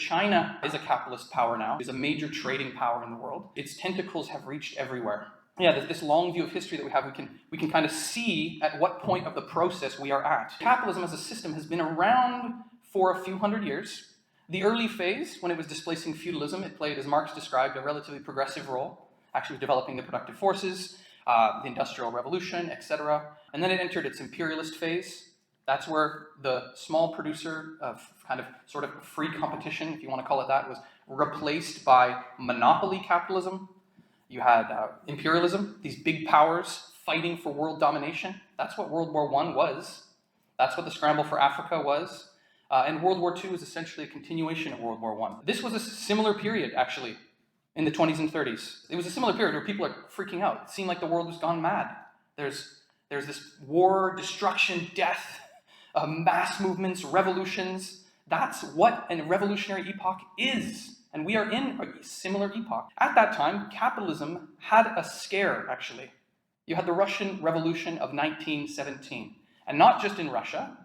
China is a capitalist power now. It's a major trading power in the world. Its tentacles have reached everywhere. Yeah, this long view of history that we have, we can kind of see at what point of the process we are at. Capitalism as a system has been around for a few hundred years. The early phase, when it was displacing feudalism, it played, as Marx described, a relatively progressive role, actually developing the productive forces, the Industrial Revolution, etc. And then it entered its imperialist phase. That's where the small producer of kind of sort of free competition, if you want to call it that, was replaced by monopoly capitalism. You had imperialism, these big powers fighting for world domination. That's what World War I was. That's what the scramble for Africa was. And World War II is essentially a continuation of World War I. This was a similar period, actually, in the 20s and 30s. It was a similar period where people are freaking out. It seemed like the world was gone mad. There's this war, destruction, death, mass movements, revolutions. That's what a revolutionary epoch is. And we are in a similar epoch. At that time, capitalism had a scare, actually. You had the Russian Revolution of 1917. And not just in Russia.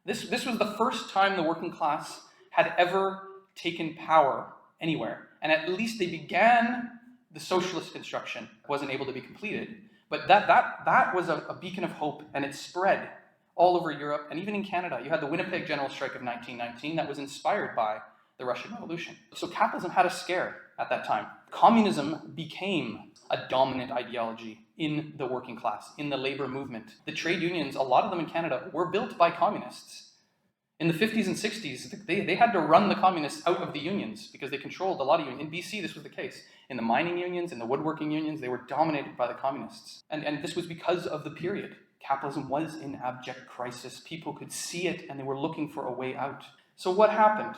This was the first time the working class had ever taken power anywhere. And at least they began the socialist construction. It wasn't able to be completed. But that was a beacon of hope, and it spread all over Europe, and even in Canada. You had the Winnipeg General Strike of 1919 that was inspired by the Russian Revolution. So capitalism had a scare at that time. Communism became a dominant ideology in the working class, in the labor movement. The trade unions, a lot of them in Canada, were built by communists. In the 50s and 60s, they had to run the communists out of the unions because they controlled a lot of unions. In BC, this was the case. In the mining unions, in the woodworking unions, they were dominated by the communists. And this was because of the period. Capitalism was in abject crisis. People could see it, and they were looking for a way out. So what happened?